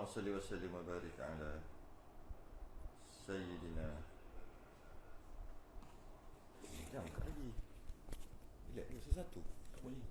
salli wa sallim wa barik ala Sayyidina. Jangan kat lagi. Relax ni satu. Tak boleh.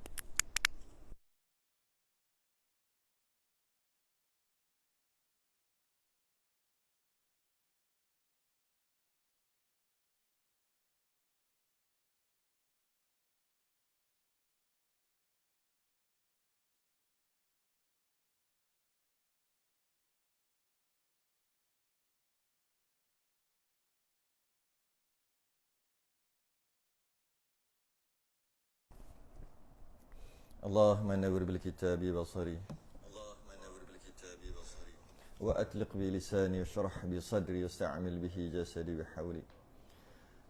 اللهم نور بالكتاب بصري وأطلق بلساني واشرح بصدري واستعمل به جسدي بحولي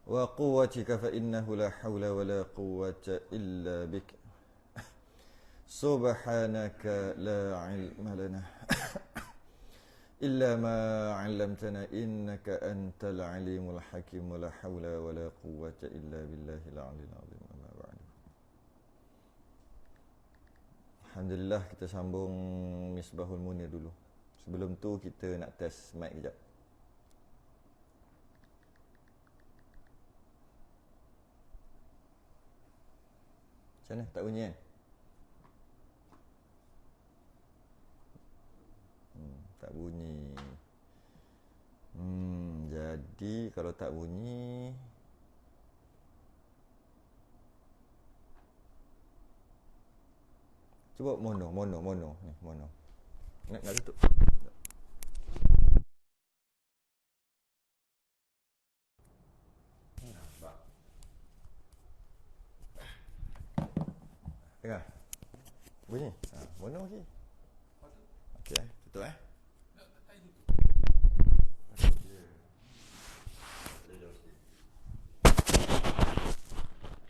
وقوتك فإنه لا حول ولا قوة إلا بك سبحانك لا علم لنا إلا ما علمتنا إنك أنت العليم الحكيم ولا حول ولا قوة إلا بالله العلي العظيم. أما بعد. Alhamdulillah, kita sambung Misbahul Munir dulu. Sebelum tu kita nak test mic kejap. Macam mana? Tak bunyi kan? Tak bunyi. Jadi kalau tak bunyi, cuba mono. Ni, mono. Nak tutup. Nampak. Dengar. Bunyi. Mono lagi. Okey, tutup Tak tutup.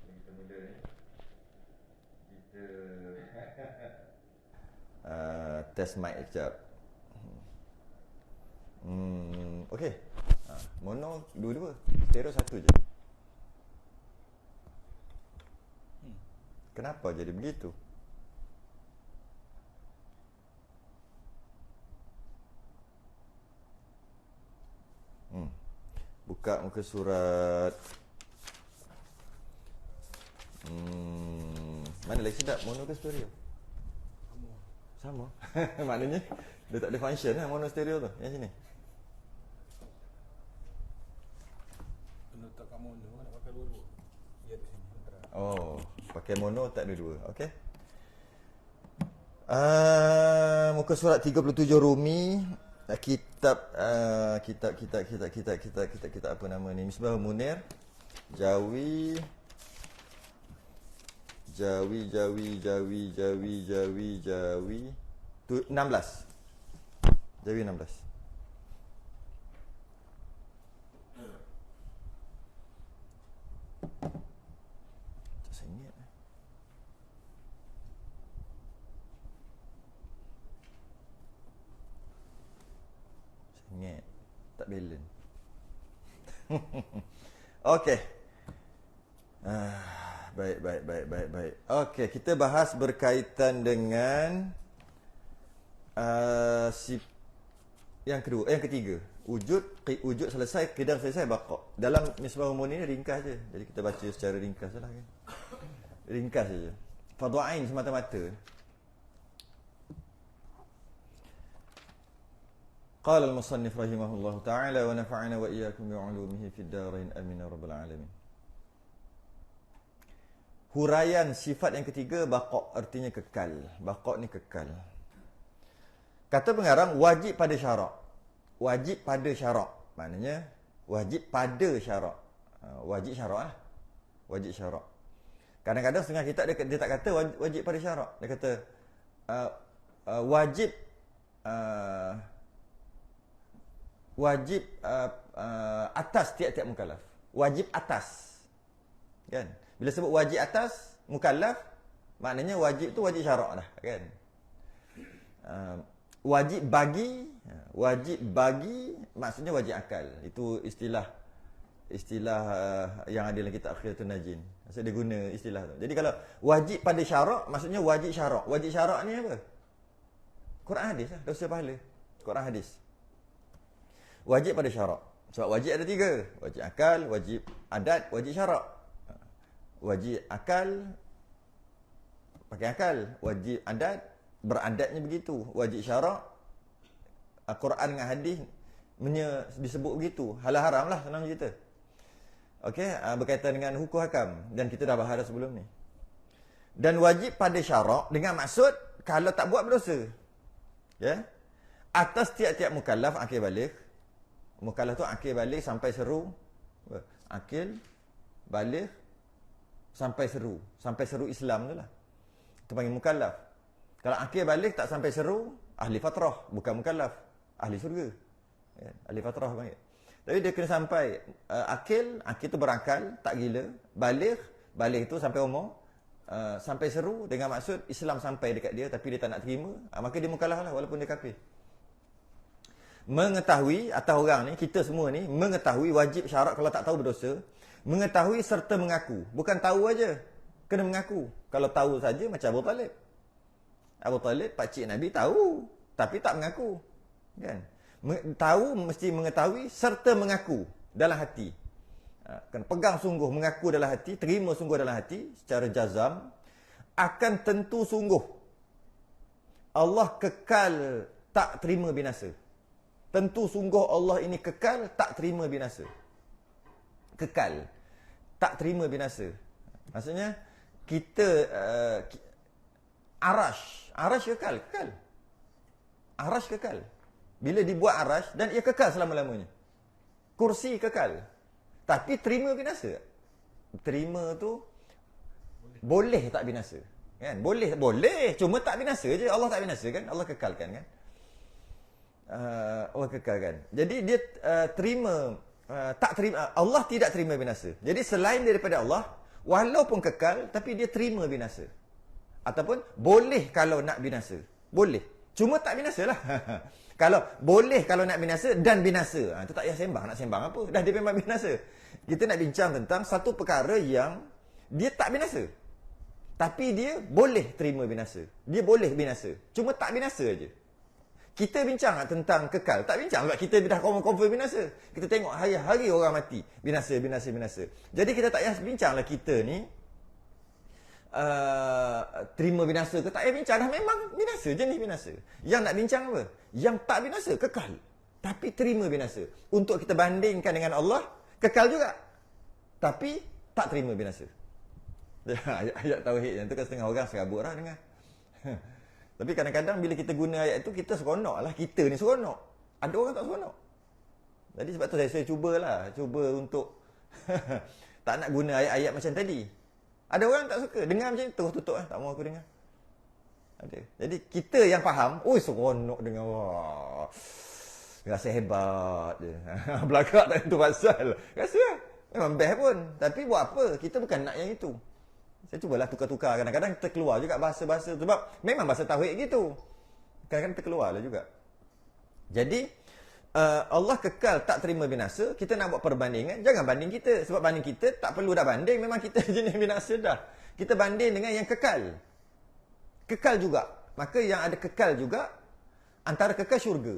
Kita mula ni. Test mic sekejap. Okey. Mono dua-dua. Stereo satu je. Kenapa jadi begitu? Buka muka surat. Mana lagi sedap, mono ke stereo? Sama. Maknanya dia tak ada function lah mono stereo tu. Yang sini. Kena letakkan mono nak pakai dua-dua. Dia di sini. Oh, pakai mono tak dua-dua. Okey. Muka surat 37 Rumi. Kitab apa nama ni? Misbahul Munir. Jawi 16. Jawi 16. Tak sengit. Sengit. Tak balance. Okey. Baik. Okey, kita bahas berkaitan dengan yang ketiga. Wujud selesai, qidam selesai, baqa. Dalam Misbahul Munir ni ringkas je. Jadi kita baca secara ringkas lah kan. Ringkas saja. Fardhu ain semata-mata. Qala al-musannif rahimahullahu ta'ala wa nafa'ana wa iyyakum bi'ulumihi fid darain amin ya rabbal alamin. Huraian sifat yang ketiga, baqa' artinya kekal. Baqa' ni kekal. Kata pengarang wajib pada syarak. Wajib pada syarak. Maknanya wajib pada syarak. Wajib syarak lah. Wajib syarak. Kadang-kadang setengah kitab dia tak kata wajib pada syarak. Dia kata wajib atas tiap-tiap mukallaf. Wajib atas. Kan? Bila sebut wajib atas mukallaf, maknanya wajib tu wajib syarak dah, kan? Wajib bagi maksudnya wajib akal. Itu istilah yang ada dalam kitab Akhiratul Najin. Maksud dia guna istilah tu. Jadi kalau wajib pada syarak, maksudnya wajib syarak. Wajib syarak ni apa? Quran hadis lah, dosa pahala. Quran hadis. Wajib pada syarak. Sebab wajib ada 3. Wajib akal, wajib adat, wajib syarak. Wajib akal, pakai akal. Wajib adat, beradatnya begitu. Wajib syarak, Quran dengan hadis disebut begitu. Halal haram lah, senang cerita. Okey, berkaitan dengan hukum hakam. Dan kita dah bahas sebelum ni. Dan wajib pada syarak dengan maksud kalau tak buat berdosa. Ya. Atas tiap-tiap mukallaf akil balik. Mukallaf tu akil balik sampai seru. Akil balik sampai seru. Sampai seru Islam tu lah. Itu panggil mukallaf. Kalau akil balik tak sampai seru, ahli fatrah, bukan mukallaf. Ahli syurga. Ya, ahli fatrah panggil. Tapi dia kena sampai akil tu berakal, tak gila. Balik tu sampai umur. Sampai seru dengan maksud Islam sampai dekat dia tapi dia tak nak terima, maka dia mukallaf lah walaupun dia kafir. Mengetahui, atau orang ni, kita semua ni mengetahui wajib syarak kalau tak tahu berdosa. Mengetahui serta mengaku. Bukan tahu aja, kena mengaku. Kalau tahu saja macam Abu Talib. Abu Talib pakcik Nabi tahu tapi tak mengaku. Kan? Tahu mesti mengetahui serta mengaku dalam hati. Kena pegang sungguh, mengaku dalam hati, terima sungguh dalam hati secara jazam, akan tentu sungguh Allah kekal tak terima binasa. Tentu sungguh Allah ini kekal tak terima binasa. Kekal tak terima binasa. Maksudnya kita arash kekal. Arash kekal. Bila dibuat arash dan ia kekal selama-lamanya. Kursi kekal. Tapi terima binasa. Terima tu boleh tak binasa. Kan? Boleh. Cuma tak binasa je. Allah tak binasa kan? Allah kekalkan kan? Allah kekalkan. Jadi dia tak terima. Allah tidak terima binasa. Jadi selain daripada Allah, walaupun kekal, tapi dia terima binasa. Ataupun boleh kalau nak binasa. Boleh. Cuma tak binasa lah. Kalau boleh kalau nak binasa dan binasa. Itu tak payah sembang. Nak sembang apa? Dah dia memang binasa. Kita nak bincang tentang satu perkara yang dia tak binasa. Tapi dia boleh terima binasa. Dia boleh binasa. Cuma tak binasa aja. Kita bincang tentang kekal. Tak bincang sebab kita dah confirm binasa. Kita tengok hari-hari orang mati. Binasa. Jadi kita tak payah bincang lah kita ni terima binasa ke tak payah bincang. Dah memang binasa, jenis binasa. Yang nak bincang apa? Yang tak binasa, kekal. Tapi terima binasa. Untuk kita bandingkan dengan Allah, kekal juga. Tapi tak terima binasa. Ayat tauhid yang tu kan setengah orang serabut lah dengar. Tapi kadang-kadang bila kita guna ayat tu, kita seronok lah. Kita ni seronok. Ada orang tak seronok. Jadi sebab tu saya cuba untuk tak nak guna ayat-ayat macam tadi. Ada orang tak suka. Dengar macam ni, terus tutup tak mau aku dengar. Ada. Jadi kita yang faham, seronok dengar. Wah, rasa hebat je. Belakang tak tentu pasal. Rasa lah. Memang best pun. Tapi buat apa? Kita bukan nak yang itu. Saya cubalah tukar-tukar. Kadang-kadang terkeluar juga bahasa-bahasa. Sebab memang bahasa tauhid gitu. Kadang-kadang terkeluar lah juga. Jadi, Allah kekal tak terima binasa. Kita nak buat perbandingan, jangan banding kita. Sebab banding kita tak perlu dah banding. Memang kita jenis binasa dah. Kita banding dengan yang kekal. Kekal juga. Maka yang ada kekal juga, antara kekal syurga.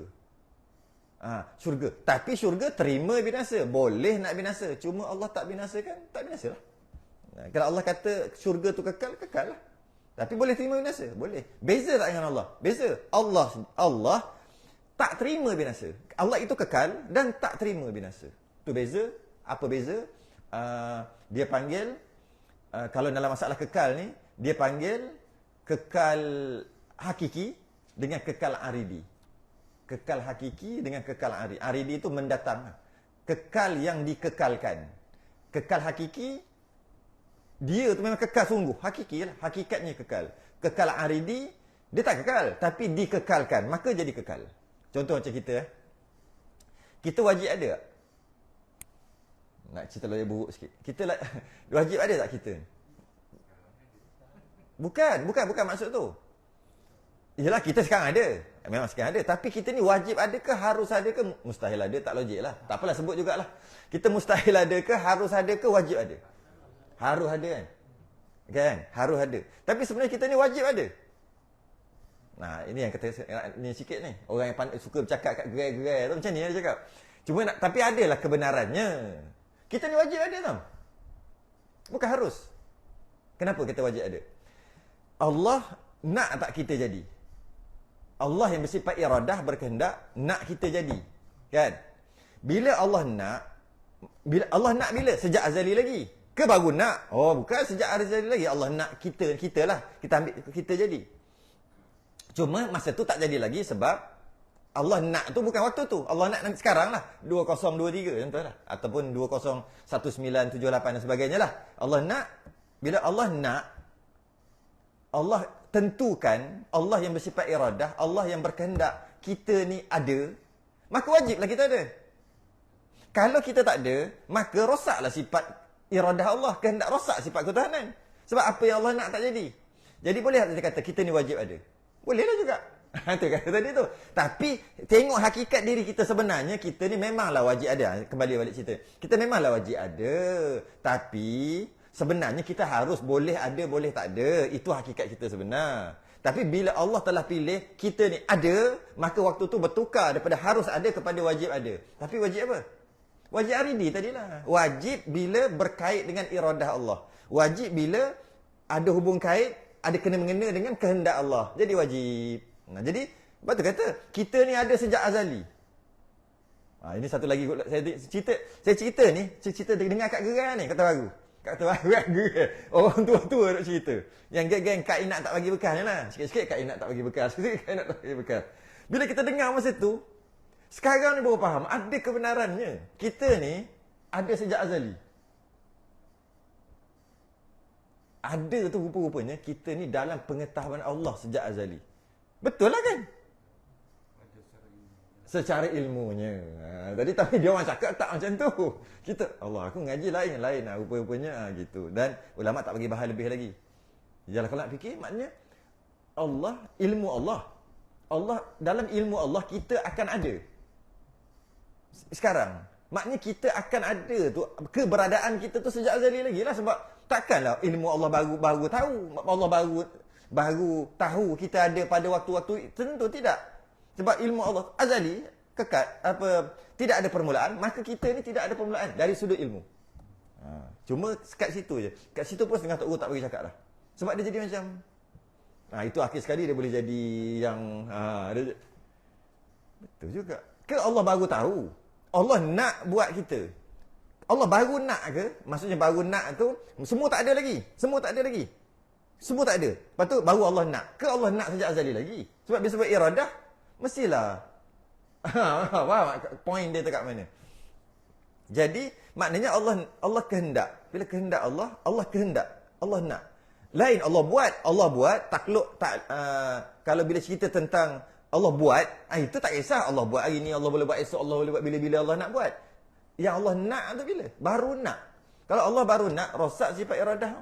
Syurga. Tapi syurga terima binasa. Boleh nak binasa. Cuma Allah tak binasakan, tak binasalah. Kalau Allah kata syurga tu kekal, kekal lah. Tapi boleh terima binasa? Boleh. Beza tak dengan Allah? Beza. Allah tak terima binasa. Allah itu kekal dan tak terima binasa. Itu beza. Apa beza? Dia panggil, kalau dalam masalah kekal ni, dia panggil kekal hakiki dengan kekal aridi. Kekal hakiki dengan kekal aridi. Aridi itu mendatang. Kekal yang dikekalkan. Kekal hakiki, dia tu memang kekal sungguh. Hakiki lah. Hakikatnya kekal. Kekal aridi, dia tak kekal. Tapi dikekalkan. Maka jadi kekal. Contoh macam kita. Kita wajib ada tak? Nak cerita lawyer buruk sikit. Kita wajib ada tak kita? Bukan maksud tu. Yalah, kita sekarang ada. Memang sekarang ada. Tapi kita ni wajib ada ke, harus ada ke? Mustahil ada, tak logik lah. Tak apalah, sebut jugalah. Kita mustahil ada ke, harus ada ke, wajib ada? Harus ada kan? Harus ada. Tapi sebenarnya kita ni wajib ada. Nah, ini yang kata ni sikit ni. Orang yang suka bercakap kat gerai-gerai tu macam ni dia cakap. Cuma tapi adalah kebenarannya. Kita ni wajib ada tau. Bukan harus. Kenapa kita wajib ada? Allah nak tak kita jadi? Allah yang bersifat iradah berkehendak nak kita jadi. Kan? Bila Allah nak bila? Sejak azali lagi. Ke baru nak? Oh, bukan sejak azali lagi. Allah nak kita lah. Kita ambil kita jadi. Cuma masa tu tak jadi lagi sebab Allah nak tu bukan waktu tu. Allah nak sekarang lah. 2023 contohlah. Ataupun 201978 dan sebagainya lah. Allah nak. Bila Allah nak, Allah tentukan, Allah yang bersifat iradah, Allah yang berkehendak kita ni ada, maka wajiblah kita ada. Kalau kita tak ada, maka rosaklah sifat iradah Allah, kehendak rosak sifat ketuhanan. Sebab apa yang Allah nak tak jadi. Jadi boleh tak kita kata kita ni wajib ada? Bolehlah juga. Itu kata tadi tu. Tapi tengok hakikat diri kita sebenarnya, kita ni memanglah wajib ada. Kembali balik cerita. Kita memanglah wajib ada. Tapi sebenarnya kita harus boleh ada, boleh tak ada. Itu hakikat kita sebenar. Tapi bila Allah telah pilih kita ni ada, maka waktu tu bertukar daripada harus ada kepada wajib ada. Tapi wajib apa? Wajib aridi tadilah. Wajib bila berkait dengan iradah Allah. Wajib bila ada hubung kait, ada kena-mengena dengan kehendak Allah. Jadi wajib. Nah, jadi sebab tu kata kita ni ada sejak azali. Ini satu lagi saya cerita ni, cerita dengar kat gerai ni kata baru. Kata baru kan gerai. Orang tua-tua nak cerita. Yang geng-geng Kak Inak tak bagi bekal ni lah. Sikit-sikit Kak Inak tak bagi bekal. Sikit-sikit Kak Inak tak bagi bekal. Bila kita dengar masa tu, sekarang ni baru faham ada kebenarannya. Kita ni ada sejak azali. Ada tu rupa-rupanya kita ni dalam pengetahuan Allah sejak azali. Betul lah kan? Secara ilmunya. Tadi tapi dia orang cakap tak macam tu. Kita, Allah aku ngaji lain lah rupa-rupanya gitu. Dan ulama tak bagi bahan lebih lagi. Yalah kalau nak fikir maknanya Allah, ilmu Allah. Allah dalam ilmu Allah kita akan ada. Sekarang maknanya kita akan ada tu, keberadaan kita tu sejak azali lagi lah. Sebab takkanlah ilmu Allah baru tahu. Allah baru tahu kita ada pada waktu-waktu. Tentu tidak. Sebab ilmu Allah azali, kekal, tidak ada permulaan, maka kita ni tidak ada permulaan dari sudut ilmu. Cuma kat situ je. Kat situ pun setengah Tok Guru tak bagi cakap lah. Sebab dia jadi macam itu akhir sekali dia boleh jadi yang betul juga. Ke Allah baru tahu? Allah nak buat kita. Allah baru nak ke? Maksudnya baru nak tu semua tak ada lagi. Semua tak ada lagi. Semua tak ada. Lepas tu baru Allah nak. Ke Allah nak sejak azali lagi? Sebab dia sebut iradah, mestilah. Faham point dia tu kat mana? Jadi maknanya Allah kehendak. Bila kehendak Allah, Allah kehendak. Allah nak. Lain Allah buat takluk tak kalau bila cerita tentang Allah buat, itu tak kisah Allah buat hari ni, Allah boleh buat esok, Allah boleh buat bila-bila Allah nak buat. Yang Allah nak tu bila? Baru nak. Kalau Allah baru nak, rosak sifat iradah.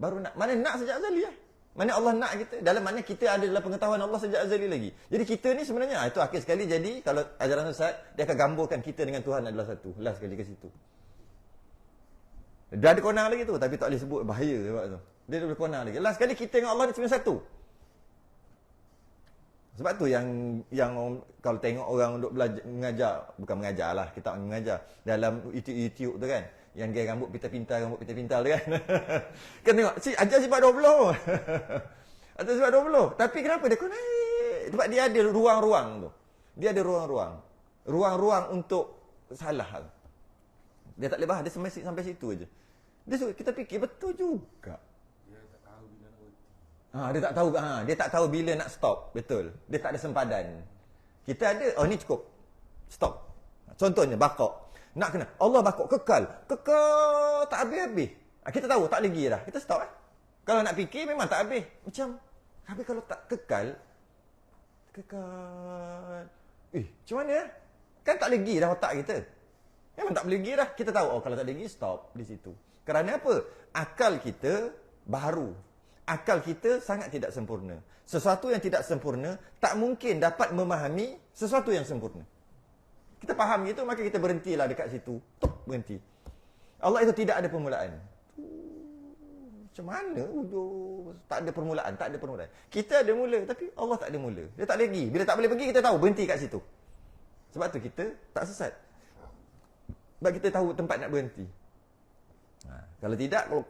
Baru nak. Mana nak sejak azali lah. Mana Allah nak kita. Dalam mana kita ada dalam pengetahuan Allah sejak azali lagi. Jadi kita ni sebenarnya, itu akhir sekali jadi, kalau ajaran Ustaz, dia akan gambarkan kita dengan Tuhan adalah satu. Last sekali ke situ. Dia ada konang lagi tu, tapi tak boleh sebut, bahaya sebab tu. Dia ada konang lagi. Last sekali kita dengan Allah ni cuma satu. Sebab tu yang kalau tengok orang duk belajar, bukan mengajar lah, kita mengajar dalam YouTube tu kan, yang gaya rambut pintal-pintal tu kan. Kan tengok, ajar sifat 20. Ajar sifat 20. Tapi kenapa dia kau naik? Sebab dia ada ruang-ruang tu. Dia ada ruang-ruang. Ruang-ruang untuk salah. Dia tak boleh bahas, dia sampai situ aja. Kita fikir betul juga. Dia tak tahu bila nak stop. Betul. Dia tak ada sempadan. Kita ada, ni cukup. Stop. Contohnya bakok. Nak kena Allah bakok kekal tak habis-habis. Kita tahu tak lagi dah. Kita stop Kalau nak fikir memang tak habis. Macam habis kalau tak kekal. Macam mana? Kan tak lagi dah otak kita. Memang tak boleh lagi dah. Kita tahu kalau tak lagi stop di situ. Kerana apa? Akal kita baru. Akal kita sangat tidak sempurna. Sesuatu yang tidak sempurna tak mungkin dapat memahami sesuatu yang sempurna. Kita faham gitu, maka kita berhentilah dekat situ. Berhenti. Allah itu tidak ada permulaan. Macam mana hujung? Tak ada permulaan, tak ada permulaan. Kita ada mula, tapi Allah tak ada mula. Dia tak lagi. Bila tak boleh pergi, kita tahu berhenti kat situ. Sebab tu kita tak sesat. Sebab kita tahu tempat nak berhenti. Kalau tidak, kalau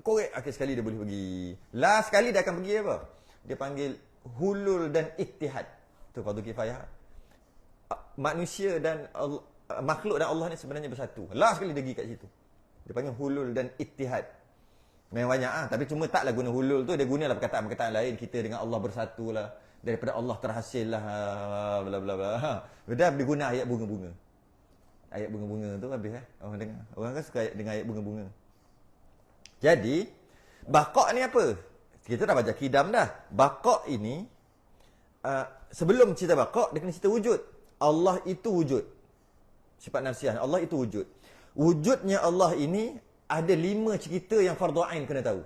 korek, akhir sekali dia boleh pergi. Last sekali dia akan pergi apa? Dia panggil hulul dan ittihad. Tu fardu kifayah. Manusia dan Allah, makhluk dan Allah ni sebenarnya bersatu. Last sekali dia pergi kat situ. Dia panggil hulul dan ittihad. Memang banyak tapi cuma taklah guna hulul tu, dia gunalah perkataan-perkataan lain, kita dengan Allah bersatu lah, daripada Allah terhasil lah, bla bla bla. Dah dia guna ayat bunga-bunga. Ayat bunga-bunga tu habis orang dengar. Orang kan suka dengan ayat bunga-bunga. Jadi baqa' ni apa? Kita dah baca kidam dah. Baqa' ini sebelum cerita baqa' dia kena cerita wujud. Allah itu wujud. Sifat nafsiah Allah itu wujud. Wujudnya Allah ini ada 5 cerita yang fardu ain kena tahu.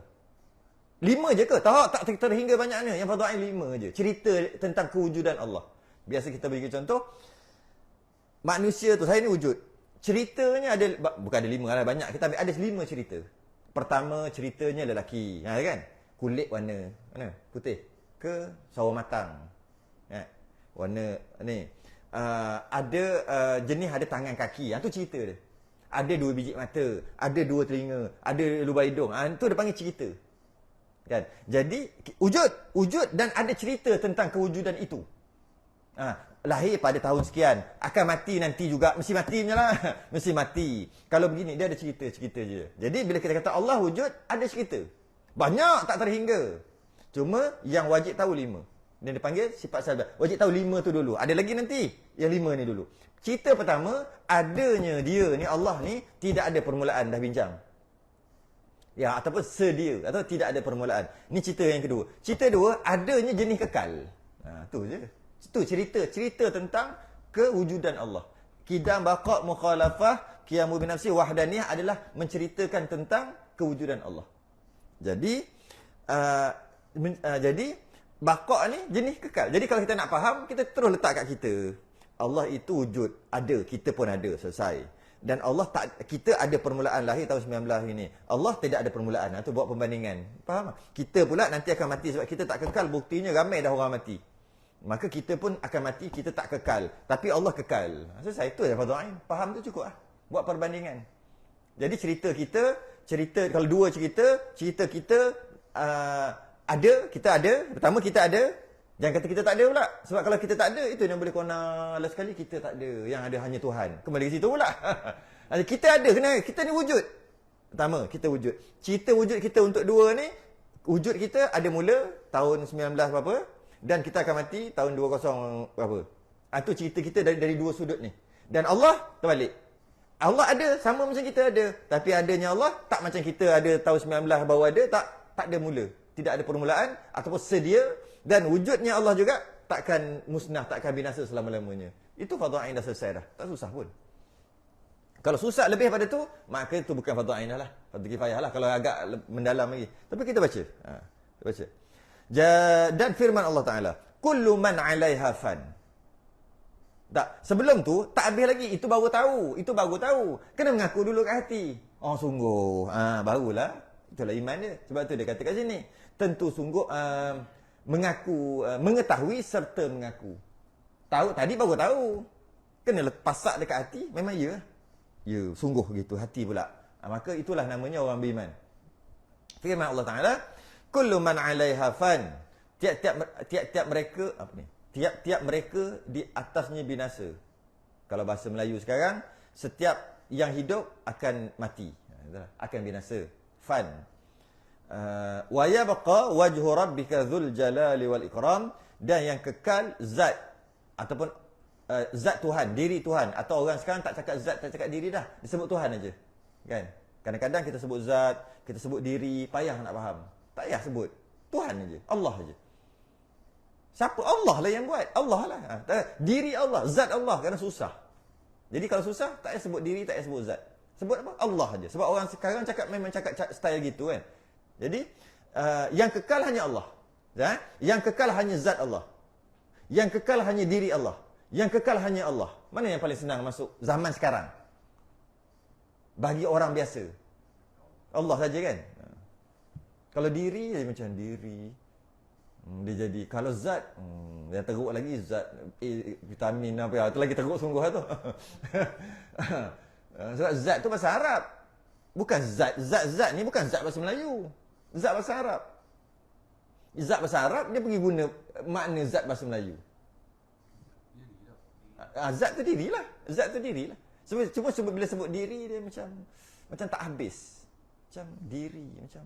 5 je ke? Tak terhingga banyaknya. Yang fardu ain 5 je. Cerita tentang kewujudan Allah. Biasa kita bagi contoh, manusia tu, saya ni wujud. Ceritanya ada, bukan ada 5 lah, banyak. Kita ambil ada 5 cerita. Pertama ceritanya lelaki, kan? Kulit warna mana? Putih ke sawo matang. Warna ni. Ada jenis ada tangan kaki. Itu cerita dia. Ada 2 biji mata, ada 2 telinga, ada lubang hidung. Itu dia panggil cerita. Kan? Jadi wujud dan ada cerita tentang kewujudan itu. Lahir pada tahun sekian, akan mati nanti juga, mesti mati punya lah. Mesti mati. Kalau begini dia ada cerita je. Jadi bila kita kata Allah wujud, ada cerita. Banyak tak terhingga. Cuma yang wajib tahu 5. Dia dipanggil sifat sahabat. Wajib tahu 5 tu dulu. Ada lagi nanti. Yang 5 ni dulu. Cerita pertama, adanya dia ni, Allah ni, tidak ada permulaan, dah bincang. Ya, ataupun sedia, atau tidak ada permulaan. Ni cerita yang kedua. Cerita dua, adanya jenis kekal. Tu je. Itu cerita tentang kewujudan Allah. Kidam, baqa', mukhalafah, qiyamu binafsi, wahdaniyah adalah menceritakan tentang kewujudan Allah. Jadi, baqa' ni jenis kekal. Jadi kalau kita nak faham, kita terus letak kat kita. Allah itu wujud, ada, kita pun ada, selesai. Dan Allah kita ada permulaan lahir tahun 19 ini. Allah tidak ada permulaan. Itu buat perbandingan. Faham? Kita pula nanti akan mati sebab kita tak kekal. Buktinya ramai dah orang mati. Maka kita pun akan mati, kita tak kekal. Tapi Allah kekal. Selesai, itu adalah fardu ain. Faham tu cukup lah. Buat perbandingan. Jadi cerita kalau 2 cerita kita ada, kita ada. Pertama kita ada. Jangan kata kita tak ada pula. Sebab kalau kita tak ada, itu yang boleh kona last sekali kita tak ada. Yang ada hanya Tuhan. Kembali ke situ pula. Kita ada, kita ni wujud. Pertama, kita wujud. Cerita wujud kita untuk 2 ni, wujud kita ada mula tahun 19 berapa, dan kita akan mati tahun 20 berapa. Itu cerita kita dari 2 sudut ni. Dan Allah terbalik. Allah ada, sama macam kita ada. Tapi adanya Allah, tak macam kita ada tahun 19 baru ada, tak ada mula. Tidak ada permulaan, ataupun sedia. Dan wujudnya Allah juga takkan musnah, takkan binasa selama-lamanya. Itu fardu ain dah selesai dah. Tak susah pun. Kalau susah lebih pada tu, maka itu bukan fardu ain dah lah. Fardu kifayah lah kalau agak mendalam lagi. Tapi kita baca. Kita baca. Dan firman Allah Ta'ala, kullu man 'alaiha fan. Tak, sebelum tu tak habis lagi. Itu baru tahu. Kena mengaku dulu kat hati. Oh sungguh. Barulah. Itulah iman dia. Sebab tu dia kata kat sini, tentu sungguh mengaku, mengetahui serta mengaku. Tahu, tadi baru tahu. Kena pasak dekat hati, memang ya. Ya, sungguh gitu, hati pula. Maka itulah namanya orang beriman. Firman Allah Ta'ala, kullu man 'alaiha fan. Tiap-tiap mereka, tiap-tiap mereka di atasnya binasa. Kalau bahasa Melayu sekarang, setiap yang hidup akan mati. Akan binasa. Fan. Wa yabqa wajhu rabbika dzul jalali wal ikram, dan yang kekal zat ataupun zat Tuhan, diri Tuhan. Atau orang sekarang tak cakap zat, tak cakap diri dah, disebut Tuhan aja. Kan? Kadang-kadang kita sebut zat, kita sebut diri, payah nak faham. Tak payah sebut. Tuhan aja, Allah aja. Siapa? Allah lah yang buat. Allah lah. Diri Allah, zat Allah, kerana susah. Jadi kalau susah, tak payah sebut diri, tak payah sebut zat. Sebut apa? Allah aja. Sebab orang sekarang cakap memang cakap style gitu kan. Jadi, yang kekal hanya Allah. Yang kekal hanya zat Allah. Yang kekal hanya diri Allah. Yang kekal hanya Allah. Mana yang paling senang masuk zaman sekarang? Bagi orang biasa. Allah saja kan? Kalau diri dia macam diri. Dia jadi kalau zat yang teruk lagi zat vitamin apa tu lagi teruk sungguh tu. Sebab zat tu bahasa Arab. Bukan zat ni bukan zat bahasa Melayu. Zat bahasa Arab. Zat bahasa Arab dia pergi guna makna zat bahasa Melayu. Zat tu dirilah. Zat tu dirilah. Cuma bila sebut diri dia macam tak habis. Macam diri macam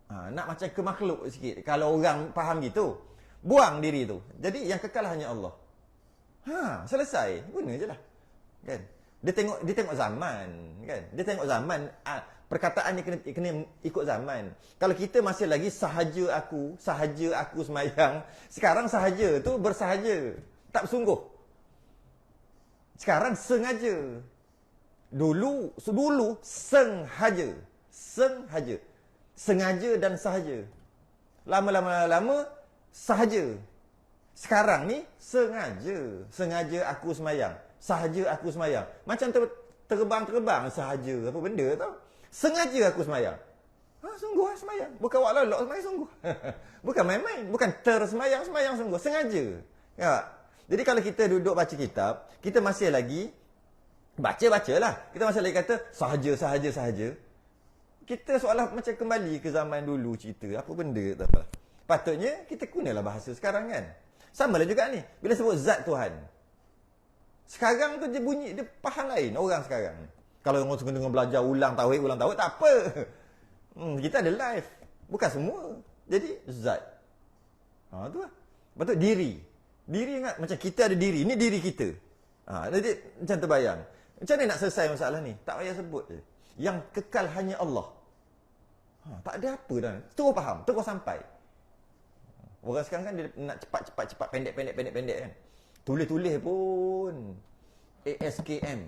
nak macam ke makhluk sikit. Kalau orang faham gitu, buang diri tu. Jadi yang kekal hanya Allah. Selesai. Guna je lah. Kan? Dia tengok zaman, kan? Dia tengok zaman. Perkataannya kena ikut zaman. Kalau kita masih lagi sahaja aku semayang. Sekarang sahaja tu bersahaja. Tak bersungguh. Sekarang sengaja. Dulu sengaja. Sengaja dan sahaja. Lama sahaja. Sekarang ni sengaja aku semayang. Sahaja aku semayang. Macam terbang sahaja. Apa benda tau. Sengaja aku semayang. Sungguh semayang. Bukan wak lolok semayang sungguh. Bukan main-main. Bukan tersemayang sungguh. Sengaja. Ya. Jadi kalau kita duduk baca kitab, kita masih lagi bacalah. Kita masih lagi kata sahaja. Kita seolah macam kembali ke zaman dulu cerita. Apa benda tak apa. Patutnya kita gunalah bahasa sekarang kan. Sama lah juga ni. Bila sebut zat Tuhan. Sekarang tu dia bunyi, dia faham lain orang sekarang. Kalau orang tengah belajar ulang tauhid, tak apa. Kita ada live. Bukan semua. Jadi zat. Tu lah. Lepas tu diri. Diri ingat macam kita ada diri. Ini diri kita. Jadi macam terbayang. Macam mana nak selesai masalah ni? Tak payah sebut je. Yang kekal hanya Allah. Tak ada apa dah. Terus faham. Terus sampai. Orang sekarang kan dia nak cepat, pendek kan. Tulis pun ASKM.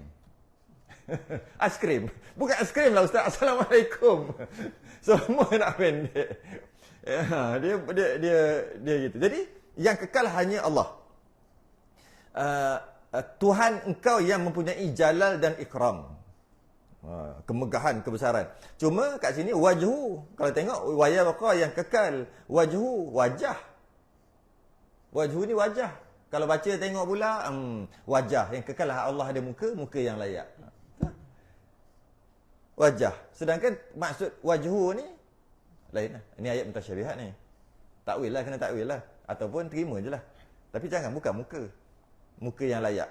Aiskrim. Bukan aiskrim lah Ustaz. Assalamualaikum. Semua nak pendek. Dia gitu. Jadi yang kekal hanya Allah. Tuhan engkau yang mempunyai jalal dan ikram. Kemegahan, kebesaran. Cuma kat sini wajhu. Kalau tengok wayabqa yang kekal. Wajhu, wajah. Wajhu ni wajah. Kalau baca tengok pula wajah yang kekal Allah ada muka yang layak. Wajah. Sedangkan maksud wajhu ni lain lah. Ini ayat mutasyabihat ni. Takwil lah, kena takwil lah. Ataupun terima je lah. Tapi jangan bukan muka. Muka yang layak.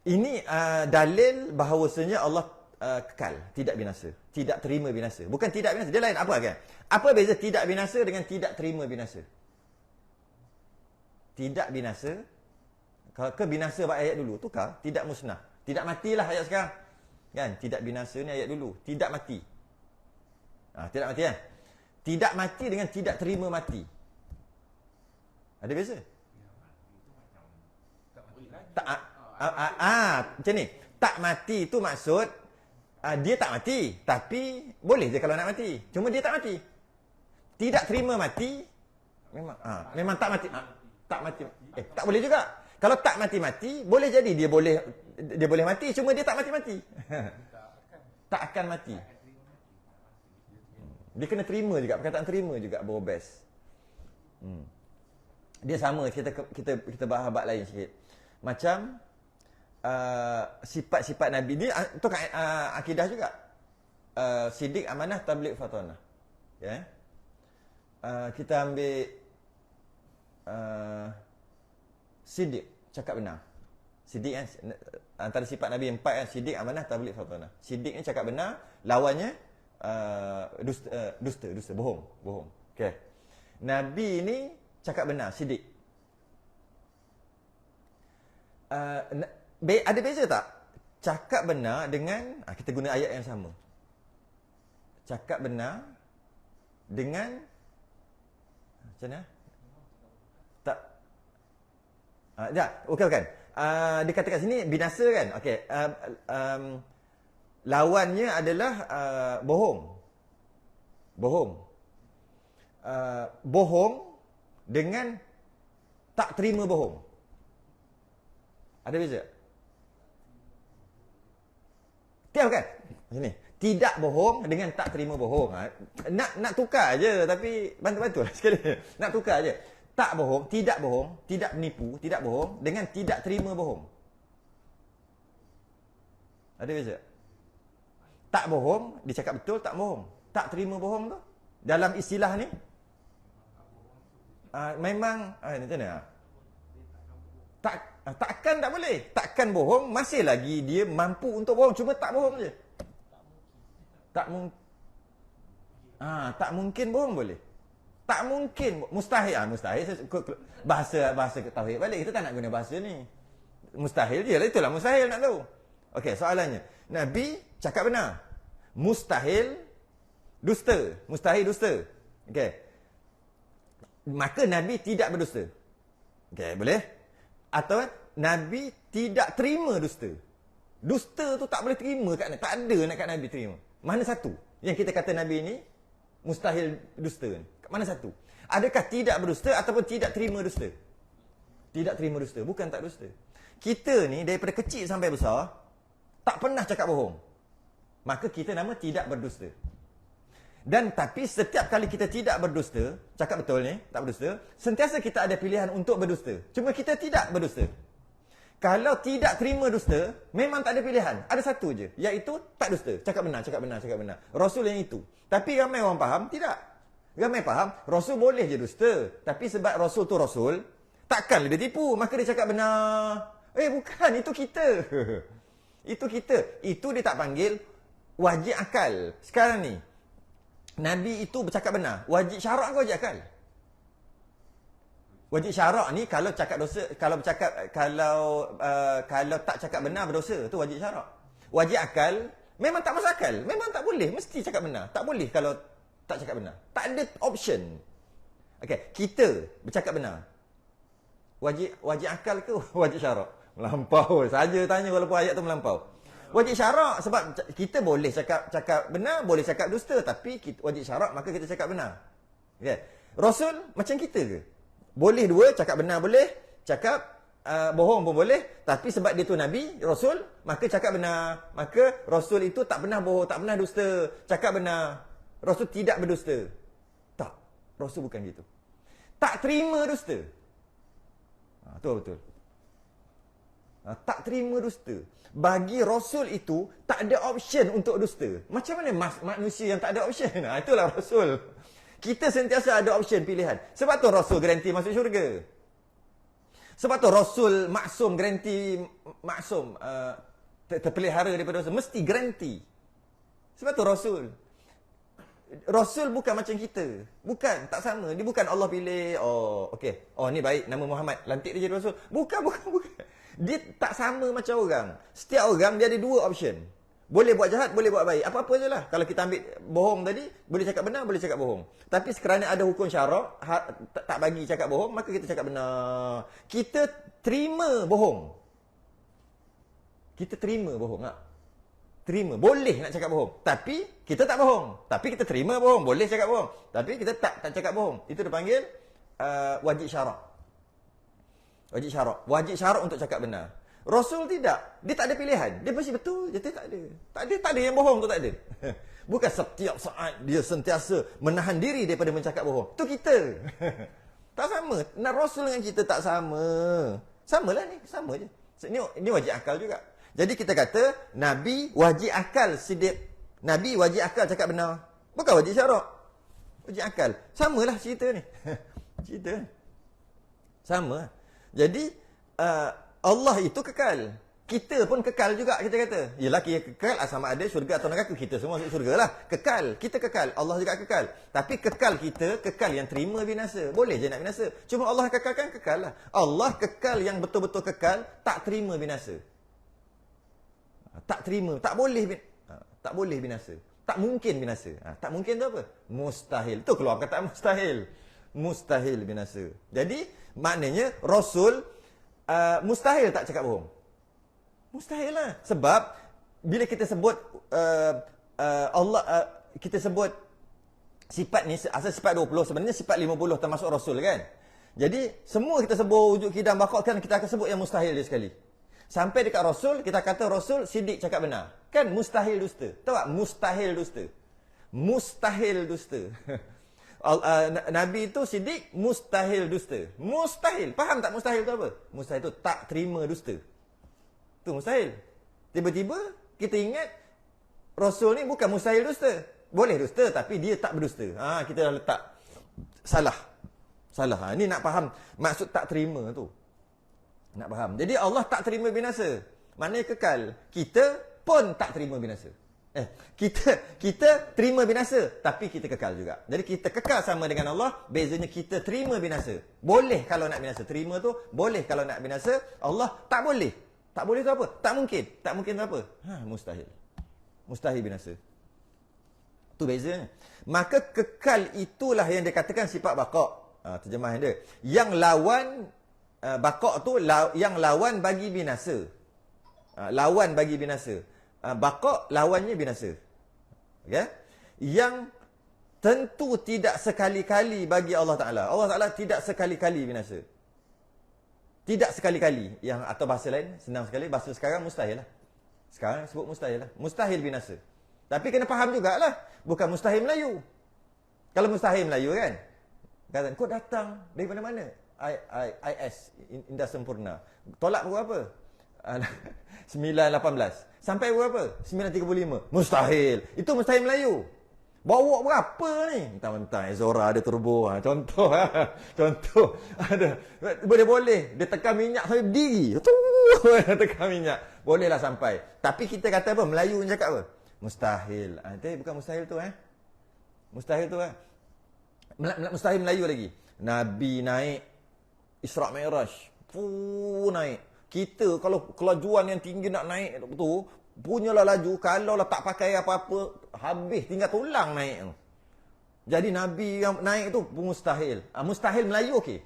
Ini dalil bahawasanya Allah kekal, tidak binasa, tidak terima binasa. Bukan tidak binasa, dia lain apa kan? Apa beza tidak binasa dengan tidak terima binasa? Tidak binasa, kalau ke binasa ayat dulu, tukar, tidak musnah. Tidak matilah ayat sekarang. Kan? Tidak binasa ni ayat dulu, tidak mati. Tidak mati kan? Tidak mati dengan tidak terima mati. Ada beza? Macam ni. Tak mati tu maksud dia tak mati, tapi boleh je kalau nak mati. Cuma dia tak mati. Tidak terima mati memang tak mati. Tak mati. Tak boleh juga. Kalau tak mati-mati, boleh jadi dia boleh mati, cuma dia tak mati-mati. Tak akan mati. Dia kena terima juga, perkataan terima juga baru best. Dia sama, kita bahas bab lain sikit. Macam sifat-sifat Nabi ni tu kan akidah juga. Sidik, amanah, tabligh, fatanah. Ya. Kita ambil sidik, cakap benar. Sidik kan antara sifat Nabi 4 kan, sidik, amanah, tabligh, fatanah. Sidik ni cakap benar, lawannya dusta, bohong. Okey. Nabi ni cakap benar, sidik. Ada beza tak? Cakap benar dengan kita guna ayat yang sama. Cakap benar dengan macam mana? Tak. Bukan. Dia kata kat sini binasa kan? Okey. Lawannya adalah bohong. Bohong dengan tak terima bohong. Ada beza? Tiap kan? Sini. Tidak bohong dengan tak terima bohong. Nak tukar aje, tapi bantu-bantu lah sekali. Nak tukar aje. Tak bohong, tidak menipu, tidak bohong dengan tidak terima bohong. Ada beza? Tak bohong, dia cakap betul, tak bohong. Tak terima bohong tu, dalam istilah ni, memang, ni macam mana? Takkan tak boleh. Takkan bohong, masih lagi dia mampu untuk bohong. Cuma tak bohong je. Tak mungkin bohong boleh. Tak mungkin. Mustahil. Mustahil. Bahasa tauhid balik. Kita tak nak guna bahasa ni. Mustahil je lah. Itulah mustahil nak tahu. Okey, soalannya. Nabi cakap benar. Mustahil dusta. Mustahil dusta. Okey. Maka Nabi tidak berdusta. Okey, boleh? Atau Nabi tidak terima dusta. Dusta tu tak boleh terima kat Nabi. Tak ada nak kat Nabi terima. Mana satu yang kita kata Nabi ni mustahil dusta ni? Mana satu? Adakah tidak berdusta ataupun tidak terima dusta? Tidak terima dusta. Bukan tak dusta. Kita ni daripada kecil sampai besar tak pernah cakap bohong. Maka kita nama tidak berdusta. Dan tapi setiap kali kita tidak berdusta, cakap betul ni, tak berdusta, sentiasa kita ada pilihan untuk berdusta. Cuma kita tidak berdusta. Kalau tidak terima dusta, memang tak ada pilihan. Ada satu je, iaitu tak dusta. Cakap benar, cakap benar, cakap benar. Rasul yang itu. Tapi ramai orang faham, tidak. Ramai faham, Rasul boleh je dusta. Tapi sebab Rasul tu Rasul, takkanlah dia tipu. Maka dia cakap benar. Bukan, itu kita. Itu kita. Itu dia tak panggil wajib akal. Sekarang ni, Nabi itu bercakap benar. Wajib syarak ke wajib akal? Wajib syarak ni kalau cakap dosa, kalau tak cakap benar berdosa, tu wajib syarak. Wajib akal memang tak masuk akal, memang tak boleh, mesti cakap benar. Tak boleh kalau tak cakap benar. Tak ada option. Okey, kita bercakap benar. Wajib akal ke wajib syarak? Melampau saja tanya walaupun ayat tu melampau. Wajib syarak sebab kita boleh cakap benar, boleh cakap dusta, tapi wajib syarak maka kita cakap benar. Okey. Rasul macam kita ke? Boleh dua, cakap benar boleh, cakap bohong pun boleh, tapi sebab dia tu Nabi, Rasul, maka cakap benar. Maka Rasul itu tak pernah bohong, tak pernah dusta, cakap benar. Rasul tidak berdusta. Tak, Rasul bukan gitu. Tak terima dusta. Tu betul. Tak terima dusta. Bagi Rasul itu, tak ada option untuk dusta. Macam mana manusia yang tak ada option? Itulah Rasul. Kita sentiasa ada option pilihan. Sebab tu Rasul garanti masuk syurga. Sebab tu Rasul maksum, garanti maksum, terpelihara daripada dosa. Mesti garanti. Sebab tu Rasul bukan macam kita. Bukan, tak sama. Dia bukan Allah pilih, okey. Ni baik, nama Muhammad. Lantik dia jadi Rasul. Bukan. Dia tak sama macam orang. Setiap orang dia ada dua option. Boleh buat jahat, boleh buat baik. Apa-apa je lah. Kalau kita ambil bohong tadi, boleh cakap benar, boleh cakap bohong. Tapi sekerana ada hukum syarak, tak bagi cakap bohong, maka kita cakap benar. Kita terima bohong. Kita terima bohong. Terima. Boleh nak cakap bohong. Tapi kita tak bohong. Tapi kita terima bohong. Boleh cakap bohong. Tapi kita tak cakap bohong. Itu dipanggil wajib syarak. Wajib syarak. Wajib syarak untuk cakap benar. Rasul tidak. Dia tak ada pilihan. Dia mesti betul je. Dia tak ada. Tak ada yang bohong tu, tak ada. Bukan setiap saat dia sentiasa menahan diri daripada mencakap bohong. Tu kita. Tak sama. Nah, Rasul dengan kita tak sama. Samalah ni. Sama je. Ini wajib akal juga. Jadi kita kata, Nabi wajib akal sidik. Nabi wajib akal cakap benar. Bukan wajib syarak. Wajib akal. Samalah cerita ni. Cerita. Sama. Jadi, Allah itu kekal. Kita pun kekal juga, kita kata. Yelah, kita kekal sama ada syurga atau neraka. Kita semua masuk syurga lah. Kekal. Kita kekal. Allah juga kekal. Tapi kekal kita, kekal yang terima binasa. Boleh je nak binasa. Cuma Allah kekalkan, kekal lah. Allah kekal yang betul-betul kekal, tak terima binasa. Tak terima. Tak boleh binasa. Tak mungkin binasa. Tak mungkin tu apa? Mustahil. Tu keluar kata mustahil. Mustahil binasa. Jadi, maknanya Rasul mustahil tak cakap bohong. Mustahil lah. Sebab bila kita sebut Allah, kita sebut sifat ni, asal sifat 20, sebenarnya sifat 50 termasuk Rasul kan. Jadi semua kita sebut wujud, kidam, baqa, kan kita akan sebut yang mustahil dia sekali. Sampai dekat Rasul, kita kata Rasul Siddiq cakap benar. Kan mustahil dusta. Tahu tak? Mustahil dusta. Mustahil dusta. Nabi itu Siddiq mustahil dusta. Mustahil. Faham tak mustahil tu apa? Mustahil tu tak terima dusta. Tu mustahil. Tiba-tiba kita ingat Rasul ni bukan mustahil dusta. Boleh dusta tapi dia tak berdusta. Kita dah letak salah. Salah. Ini nak faham maksud tak terima tu. Nak faham. Jadi Allah tak terima binasa. Maknanya kekal. Kita pun tak terima binasa. Kita terima binasa tapi kita kekal juga. Jadi kita kekal sama dengan Allah, bezanya kita terima binasa. Boleh kalau nak binasa. Terima tu boleh kalau nak binasa. Allah tak boleh. Tak boleh tu apa? Tak mungkin. Tak mungkin tu apa? Mustahil. Mustahil binasa. Tu bezanya. Maka kekal itulah yang dikatakan sifat baqa'. Terjemahan dia. Yang lawan baqa' tu yang lawan bagi binasa. Lawan bagi binasa. Baqa' lawannya binasa. Okay? Yang tentu tidak sekali-kali bagi Allah Ta'ala. Allah Ta'ala tidak sekali-kali binasa. Tidak sekali-kali. Yang atau bahasa lain, senang sekali. Bahasa sekarang mustahil lah. Sekarang sebut mustahil lah. Mustahil binasa. Tapi kena faham jugalah. Bukan mustahil Melayu. Kalau mustahil Melayu kan, kata, kau datang dari mana-mana. IS, Indah Sempurna. Tolak pukul apa? 9.18. Sampai pukul apa? 9.35. Mustahil. Itu mustahil Melayu. Bawa berapa ni? Mentang-mentang Zora ada turbo. Contoh. Contoh. Ada. Boleh-boleh. Dia tekan minyak sampai berdiri. Tekan minyak. Bolehlah sampai. Tapi kita kata apa? Melayu ni cakap apa? Mustahil. Itu bukan mustahil tu. Mustahil tu. Mustahil Melayu lagi. Nabi naik Isra' Mi'raj. Naik. Kita kalau kelajuan yang tinggi nak naik tu, punyalah laju. Kalau lah tak pakai apa-apa, habis tinggal tulang naik tu. Jadi Nabi yang naik tu mustahil. Mustahil Melayu okey.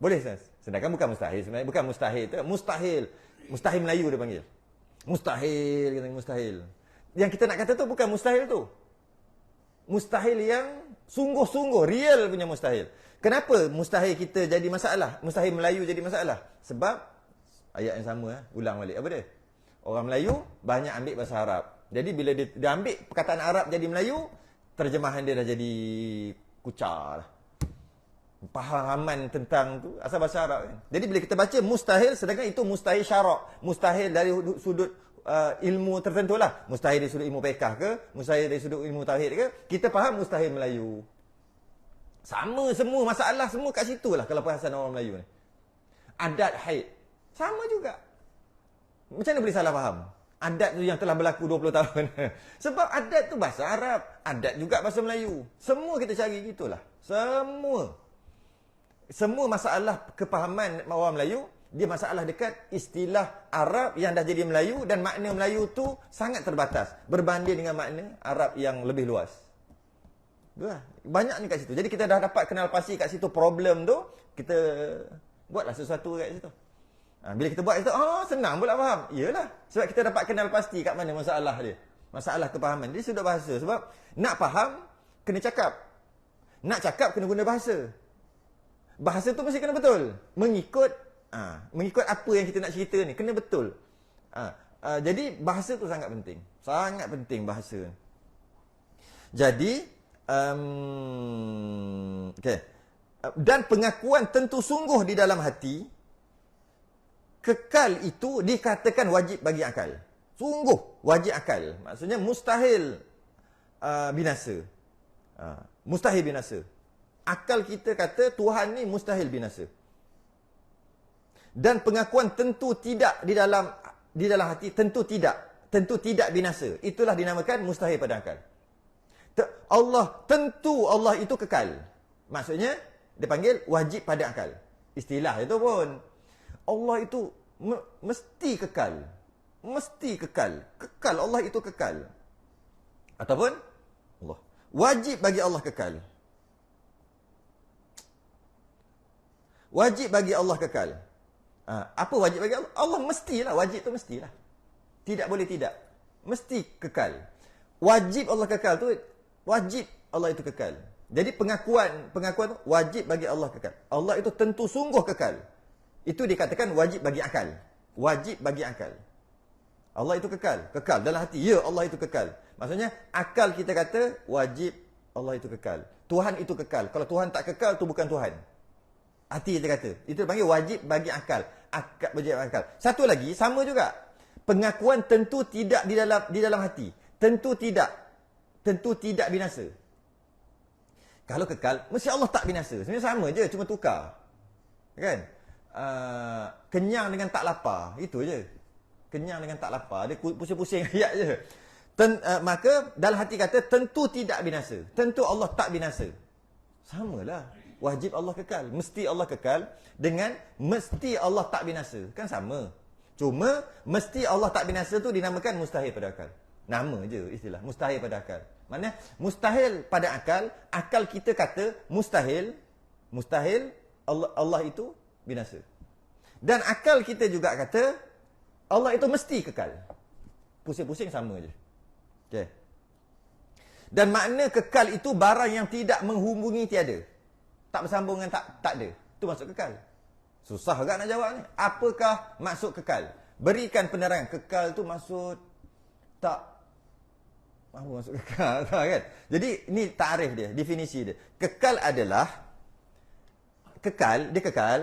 Boleh Ustaz? Sedangkan bukan mustahil sebenarnya. Bukan mustahil tu. Mustahil. Mustahil Melayu dia panggil. Mustahil. Kata mustahil. Yang kita nak kata tu bukan mustahil tu. Mustahil yang sungguh-sungguh. Real punya mustahil. Kenapa mustahil kita jadi masalah? Mustahil Melayu jadi masalah? Sebab ayat yang sama, ulang balik. Apa dia? Orang Melayu banyak ambil bahasa Arab. Jadi bila dia ambil perkataan Arab jadi Melayu, terjemahan dia dah jadi kucar lah. Pahaman tentang tu asal bahasa Arab kan. Jadi bila kita baca mustahil, sedangkan itu mustahil syarak. Mustahil dari sudut ilmu tertentu lah. Mustahil dari sudut ilmu fiqh ke, mustahil dari sudut ilmu tauhid ke, kita faham mustahil Melayu. Sama semua masalah semua kat situ lah kalau perasaan orang Melayu ni. Adat haid sama juga. Macam mana boleh salah faham? Adat tu yang telah berlaku 20 tahun. Sebab adat tu bahasa Arab, adat juga bahasa Melayu. Semua kita cari gitulah. Semua masalah kepahaman orang Melayu, dia masalah dekat istilah Arab yang dah jadi Melayu dan makna Melayu tu sangat terbatas berbanding dengan makna Arab yang lebih luas. Banyak ni kat situ. Jadi kita dah dapat kenal pasti kat situ problem tu, kita buatlah sesuatu kat situ. Bila kita buat itu, senang pula faham. Iyalah, sebab kita dapat kenal pasti kat mana masalah dia. Masalah kepahaman. Dia sudut bahasa. Sebab nak faham, kena cakap. Nak cakap, kena guna bahasa. Bahasa tu mesti kena betul. Mengikut apa yang kita nak cerita ni. Kena betul. Jadi, bahasa tu sangat penting. Sangat penting bahasa. Jadi, okay. Dan pengakuan tentu sungguh di dalam hati, kekal itu dikatakan wajib bagi akal. Sungguh wajib akal. Maksudnya mustahil binasa. Mustahil binasa. Akal kita kata Tuhan ni mustahil binasa. Dan pengakuan tentu tidak di dalam hati, tentu tidak binasa. Itulah dinamakan mustahil pada akal. Tentu Allah itu kekal. Maksudnya dia panggil wajib pada akal. Istilah itu pun Allah itu mesti kekal. Mesti kekal. Kekal, Allah itu kekal. Ataupun Allah wajib bagi Allah kekal. Wajib bagi Allah kekal. Apa wajib bagi Allah? Allah mestilah, wajib tu mestilah. Tidak boleh tidak. Mesti kekal. Wajib Allah kekal tu, wajib Allah itu kekal. Jadi pengakuan tu wajib bagi Allah kekal. Allah itu tentu sungguh kekal. Itu dikatakan wajib bagi akal. wajib bagi akal. Allah itu kekal. Kekal dalam hati. Ya, Allah itu kekal. Maksudnya, akal kita kata wajib Allah itu kekal. Tuhan itu kekal. Kalau Tuhan tak kekal, tu bukan Tuhan. Hati kita kata. Itu dipanggil wajib bagi akal. Akal bagi akal. Satu lagi, sama juga. Pengakuan tentu tidak di dalam hati. Tentu tidak binasa. Kalau kekal, mesti Allah tak binasa. Sebenarnya sama je, cuma tukar. Kan? Kenyang dengan tak lapar. Itu je. Kenyang dengan tak lapar. Dia pusing-pusing ayat je. Maka dalam hati kata, tentu tidak binasa. Tentu Allah tak binasa. Samalah. Wajib Allah kekal. Mesti Allah kekal. Dengan mesti Allah tak binasa. Kan sama. Cuma, mesti Allah tak binasa tu dinamakan mustahil pada akal. Nama je istilah. Mustahil pada akal. Maknanya, mustahil pada akal, akal kita kata mustahil Allah itu binasa. Dan akal kita juga kata Allah itu mesti kekal. Pusing-pusing sama je. Okay. Dan makna kekal itu barang yang tidak menghubungi tiada. Tak bersambung dengan tak ada. Itu maksud kekal. Susah agak nak jawab ni. Apakah maksud kekal? Berikan penerangan. Kekal tu maksud tak. Apa maksud kekal? Kan? Jadi, ni ta'arif dia, definisi dia. Kekal adalah, dia kekal,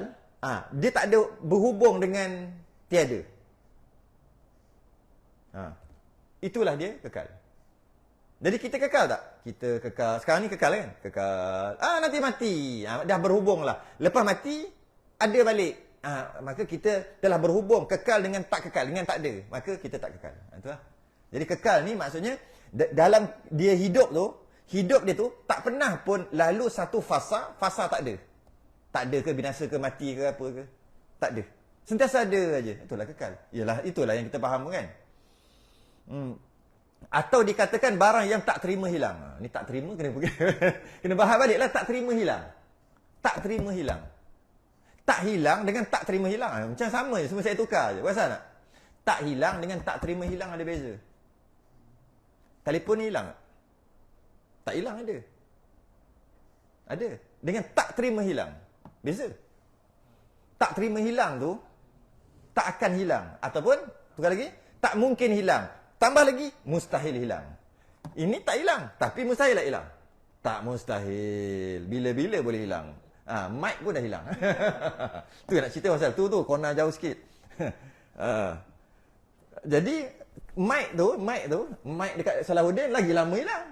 dia tak ada berhubung dengan tiada. Itulah dia kekal. Jadi kita kekal tak? Kita kekal. Sekarang ni kekal kan? Kekal. Nanti mati. Dah berhubung lah. Lepas mati, ada balik. Maka kita telah berhubung kekal dengan tak kekal, dengan tak ada. Maka kita tak kekal. Itulah. Jadi kekal ni maksudnya, dalam dia hidup dia tu tak pernah pun lalu satu fasa tak ada. Tak ada ke binasa ke mati ke apa ke. Tak ada. Sentiasa ada aja. Itulah kekal. Itulah yang kita faham kan. Atau dikatakan barang yang tak terima hilang. Ni tak terima kena pergi. Kena bahas baliklah tak terima hilang. Tak terima hilang. Tak hilang dengan tak terima hilang. Macam sama je. Semua saya tukar je. Pasal tak? Tak hilang dengan tak terima hilang ada beza. Telefon ni hilang tak? Tak hilang ada. Ada. Dengan tak terima hilang. Beza. Tak terima hilang tu, tak akan hilang. Ataupun, tukar lagi, tak mungkin hilang. Tambah lagi, mustahil hilang. Ini tak hilang, tapi mustahil tak hilang. Tak mustahil. Bila-bila boleh hilang. Mic pun dah hilang. Tu nak cerita pasal tu, corner jauh sikit. Jadi, mic dekat Salahuddin lagi lama hilang.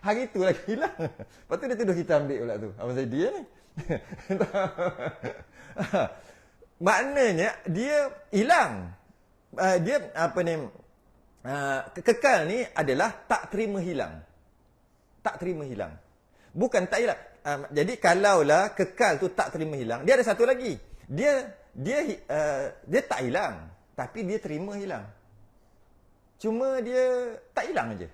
Hari tu lagi hilang. Lepas tu dia tuduh kita ambil pula tu. Apa saya dia ni? Maknanya dia hilang. Dia apa ni? Kekal ni adalah tak terima hilang. Tak terima hilang. Bukan tak hilang. Jadi kalaulah kekal tu tak terima hilang, dia ada satu lagi. Dia tak hilang, tapi dia terima hilang. Cuma dia tak hilang aja.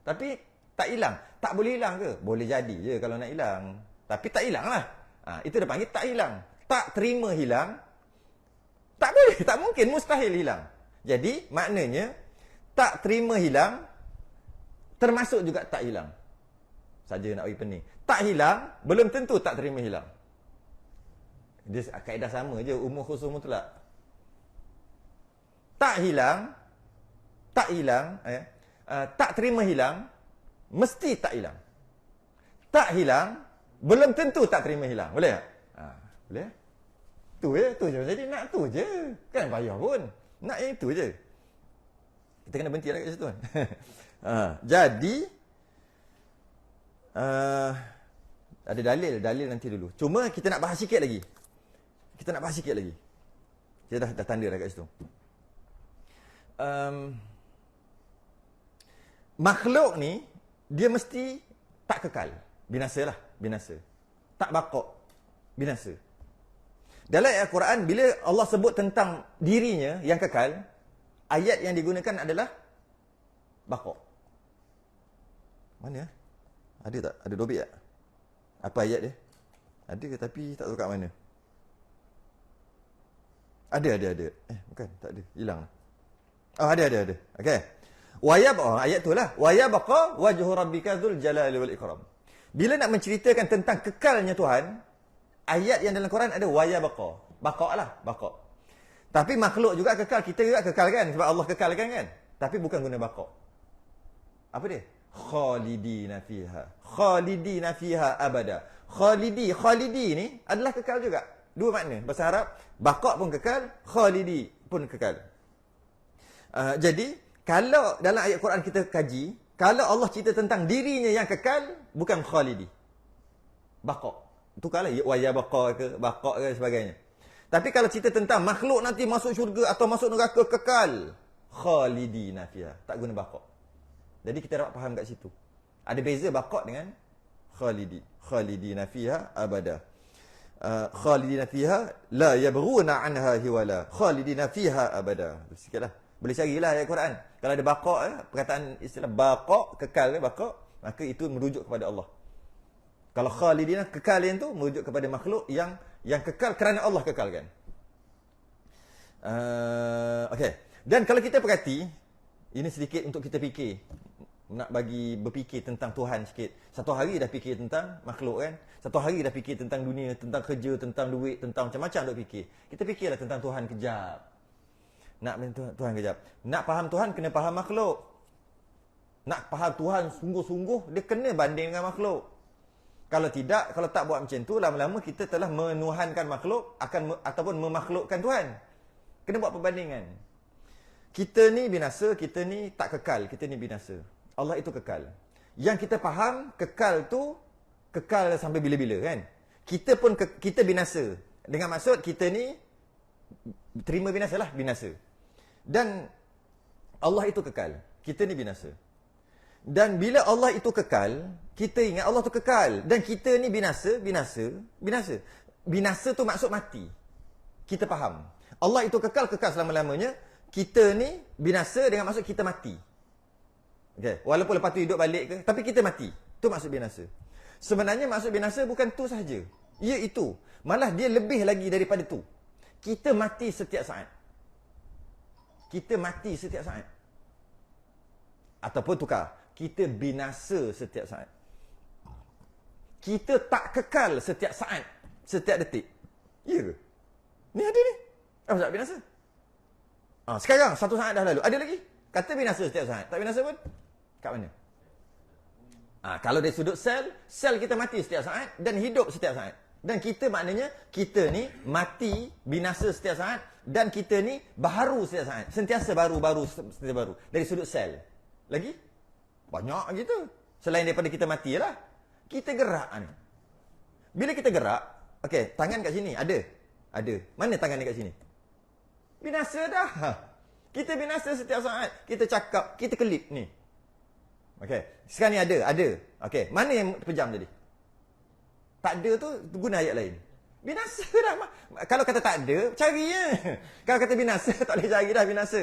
Tapi tak hilang. Tak boleh hilang ke? Boleh jadi je kalau nak hilang. Tapi tak hilang lah. Itu dia panggil tak hilang. Tak terima hilang. Tak boleh. Tak mungkin. Mustahil hilang. Jadi maknanya tak terima hilang termasuk juga tak hilang. Saja nak bagi pening. Tak hilang belum tentu tak terima hilang. Dia kaedah sama je. Umum khusus mutlak. Tak hilang, tak terima hilang, mesti tak hilang. Tak hilang, belum tentu tak terima hilang. Boleh tak? Boleh. Tu je. Jadi nak tu je. Kan payah pun. Nak yang itu je. Kita kena berhenti lah kat situ kan. Jadi, ada dalil nanti dulu. Cuma kita nak bahas sikit lagi. Kita dah tanda dah kat situ. Makhluk ni dia mesti tak kekal, binasa. Tak baqa', binasa. Dalam ayat Quran bila Allah sebut tentang dirinya yang kekal, ayat yang digunakan adalah baqa'. Mana? Ada tak? Ada dobit tak? Apa ayat dia? Ada ke tapi tak tahu kat mana. Ada. Bukan, tak ada. Hilang. Ada. Okey. Ayat tu lah. Wa yabqa wajhu rabbika dzul jalali wal ikram. Bila nak menceritakan tentang kekalnya Tuhan, ayat yang dalam Quran ada wa yabqa. Baqa'. Tapi makhluk juga kekal, kita juga kekal kan? Sebab Allah kekalkan kan? Tapi bukan guna baqa. Apa dia? Khalidina fiha. Khalidina fiha abada. Khalidi ni adalah kekal juga. Dua makna. Bahasa Arab, baqa pun kekal, khalidi pun kekal. Jadi, kalau dalam ayat Quran kita kaji, kalau Allah cerita tentang dirinya yang kekal, bukan khalidi. Baqa. Itu kalau ya baqa ke, baqa ke sebagainya. Tapi kalau cerita tentang makhluk nanti masuk syurga atau masuk neraka kekal, khalidina fiha. Tak guna baqa. Jadi kita dapat faham kat situ. Ada beza baqa dengan khalidi. Khalidina fiha abada. Khalidina fiha la yabghuna anha hiwala. Khalidina fiha abada. Sikitlah. Boleh carilah ayat Quran. Kalau ada baqa, perkataan istilah baqa, kekal baqa, maka itu merujuk kepada Allah. Kalau khalidina, kekal yang tu merujuk kepada makhluk yang kekal kerana Allah kekalkan. Okey. Dan kalau kita perhati, ini sedikit untuk kita fikir. Nak bagi berfikir tentang Tuhan sikit. Satu hari dah fikir tentang makhluk kan. Satu hari dah fikir tentang dunia, tentang kerja, tentang duit, tentang macam-macam duk fikir. Kita fikirlah tentang Tuhan kejap. Nak Tuhan kejap. Nak faham Tuhan, kena faham makhluk. Nak faham Tuhan sungguh-sungguh, dia kena banding dengan makhluk. Kalau tidak, kalau tak buat macam tu, lama-lama kita telah menuhankan makhluk ataupun memakhlukkan Tuhan. Kena buat perbandingan. Kita ni binasa, kita ni tak kekal, kita ni binasa. Allah itu kekal. Yang kita faham, kekal tu kekal sampai bila-bila kan. Kita pun kita binasa. Dengan maksud kita ni terima binasa lah, binasa. Dan Allah itu kekal. Kita ni binasa. Dan bila Allah itu kekal, kita ingat Allah tu kekal. Dan kita ni binasa. Binasa tu maksud mati. Kita faham. Allah itu kekal selama-lamanya. Kita ni binasa dengan maksud kita mati. Okay. Walaupun lepas tu hidup balik ke, tapi kita mati. Itu maksud binasa. Sebenarnya maksud binasa bukan tu sahaja. Ia itu. Malah dia lebih lagi daripada tu. Kita mati setiap saat. Kita mati setiap saat. Ataupun tukar. Kita binasa setiap saat. Kita tak kekal setiap saat, setiap detik. Ya ke? Ni ada ni. Apa sebab binasa? Sekarang, satu saat dah lalu. Ada lagi? Kata binasa setiap saat. Tak binasa pun? Kat mana? Kalau dari sudut sel kita mati setiap saat dan hidup setiap saat. Dan kita maknanya, kita ni mati, binasa setiap saat dan kita ni baharu setiap saat. Sentiasa baru. Dari sudut sel. Lagi? Banyak gitu. Selain daripada kita mati lah. Kita gerak ni. Bila kita gerak, okey, tangan kat sini ada. Mana tangan ni kat sini? Binasa dah. Kita binasa setiap saat. Kita cakap, kita kelip ni. Okey, sekarang ni ada. Okey, mana yang pejam tadi? Tak ada tu guna ayat lain. Binasa dah. Kalau kata tak ada, cari je. Kalau kata binasa, tak boleh cari dah binasa.